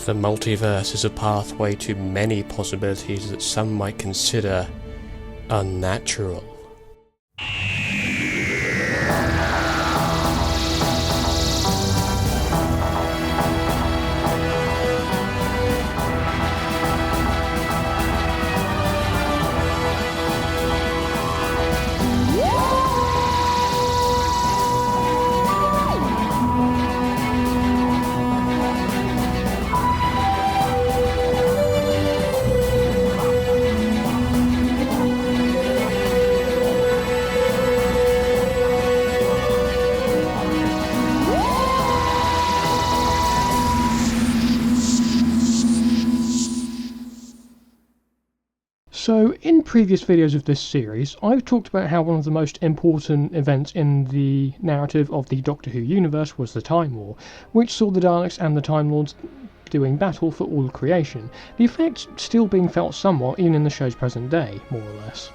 The multiverse is a pathway to many possibilities that some might consider unnatural. So, in previous videos of this series, I've talked about how one of the most important events in the narrative of the Doctor Who universe was the Time War, which saw the Daleks and the Time Lords doing battle for all of creation, the effect still being felt somewhat even in the show's present day, more or less.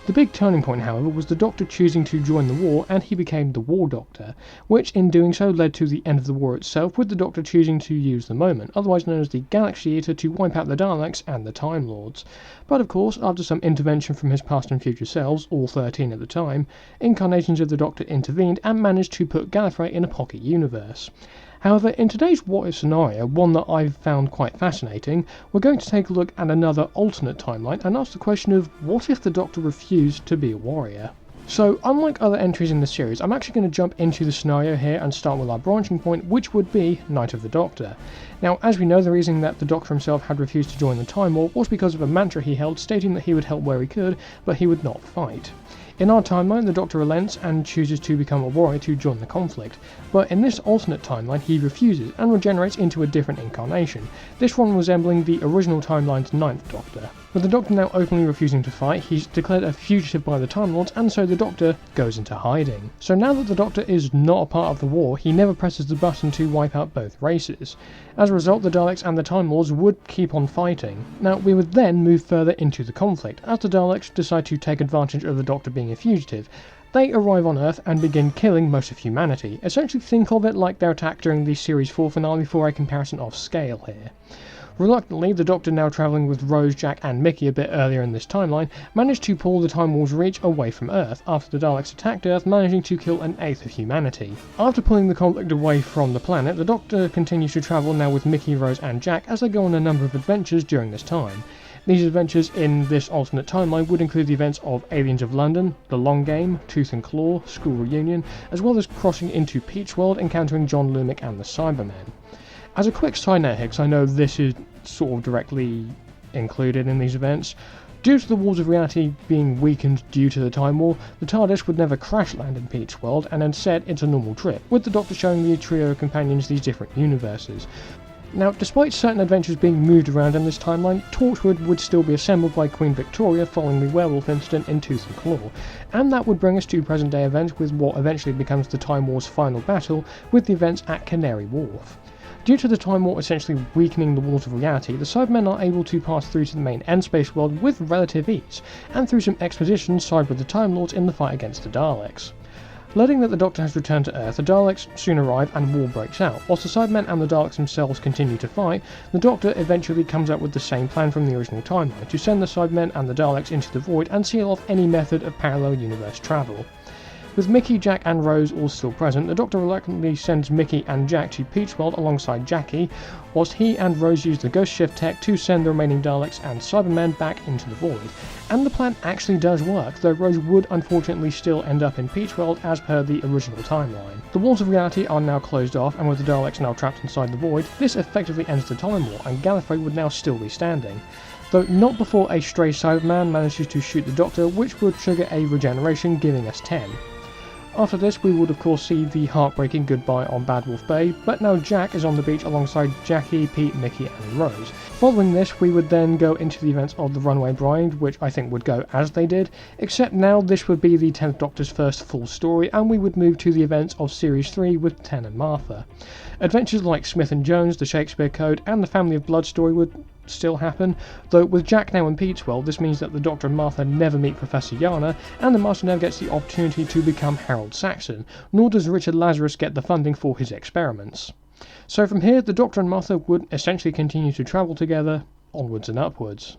The big turning point, however, was the Doctor choosing to join the war, and he became the War Doctor, which in doing so led to the end of the war itself, with the Doctor choosing to use the moment, otherwise known as the Galaxy Eater, to wipe out the Daleks and the Time Lords. But of course, after some intervention from his past and future selves, all 13 at the time, incarnations of the Doctor intervened and managed to put Gallifrey in a pocket universe. However, in today's what if scenario, one that I've found quite fascinating, we're going to take a look at another alternate timeline and ask the question of what if the Doctor refused to be a warrior? So, unlike other entries in the series, I'm actually going to jump into the scenario here and start with our branching point, which would be Night of the Doctor. Now, as we know, the reason that the Doctor himself had refused to join the Time War was because of a mantra he held stating that he would help where he could, but he would not fight. In our timeline, the Doctor relents and chooses to become a warrior to join the conflict, but in this alternate timeline he refuses and regenerates into a different incarnation, this one resembling the original timeline's 9th Doctor. With the Doctor now openly refusing to fight, he's declared a fugitive by the Time Lords, and so the Doctor goes into hiding. So now that the Doctor is not a part of the war, he never presses the button to wipe out both races. As a result, the Daleks and the Time Lords would keep on fighting. Now, we would then move further into the conflict, as the Daleks decide to take advantage of the Doctor being a fugitive. They arrive on Earth and begin killing most of humanity. Essentially think of it like their attack during the Series 4 finale for a comparison of scale here. Reluctantly, the Doctor, now travelling with Rose, Jack and Mickey a bit earlier in this timeline, managed to pull the Time War's reach away from Earth, after the Daleks attacked Earth, managing to kill an eighth of humanity. After pulling the conflict away from the planet, the Doctor continues to travel now with Mickey, Rose and Jack as they go on a number of adventures during this time. These adventures in this alternate timeline would include the events of Aliens of London, The Long Game, Tooth and Claw, School Reunion, as well as crossing into Peach World, encountering John Lumic and the Cybermen. As a quick side note here, because I know this is sort of directly included in these events, due to the walls of reality being weakened due to the Time War, the TARDIS would never crash land in Peach World, and instead it's a normal trip, with the Doctor showing the trio of companions these different universes. Now, despite certain adventures being moved around in this timeline, Torchwood would still be assembled by Queen Victoria following the werewolf incident in Tooth and Claw, and that would bring us to present day events with what eventually becomes the Time War's final battle, with the events at Canary Wharf. Due to the Time War essentially weakening the walls of reality, the Cybermen are able to pass through to the main N-Space world with relative ease, and through some exposition side with the Time Lords in the fight against the Daleks. Learning that the Doctor has returned to Earth, the Daleks soon arrive and war breaks out. Whilst the Cybermen and the Daleks themselves continue to fight, the Doctor eventually comes up with the same plan from the original timeline, to send the Cybermen and the Daleks into the void and seal off any method of parallel universe travel. With Mickey, Jack and Rose all still present, the Doctor reluctantly sends Mickey and Jack to Peach World alongside Jackie, whilst he and Rose use the Ghost Shift tech to send the remaining Daleks and Cybermen back into the void. And the plan actually does work, though Rose would unfortunately still end up in Peach World as per the original timeline. The walls of reality are now closed off, and with the Daleks now trapped inside the void, this effectively ends the Time War, and Gallifrey would now still be standing. Though not before a stray Cyberman manages to shoot the Doctor, which would trigger a regeneration, giving us 10. After this, we would of course see the heartbreaking goodbye on Bad Wolf Bay, but now Jack is on the beach alongside Jackie, Pete, Mickey and Rose. Following this, we would then go into the events of the Runaway Bride, which I think would go as they did, except now this would be the 10th Doctor's first full story, and we would move to the events of Series 3 with Ten and Martha. Adventures like Smith and Jones, the Shakespeare Code and the Family of Blood story would still happen, though with Jack now in Pete's world, this means that the Doctor and Martha never meet Professor Yana, and the Master never gets the opportunity to become Harold Saxon, nor does Richard Lazarus get the funding for his experiments. So from here, the Doctor and Martha would essentially continue to travel together, onwards and upwards.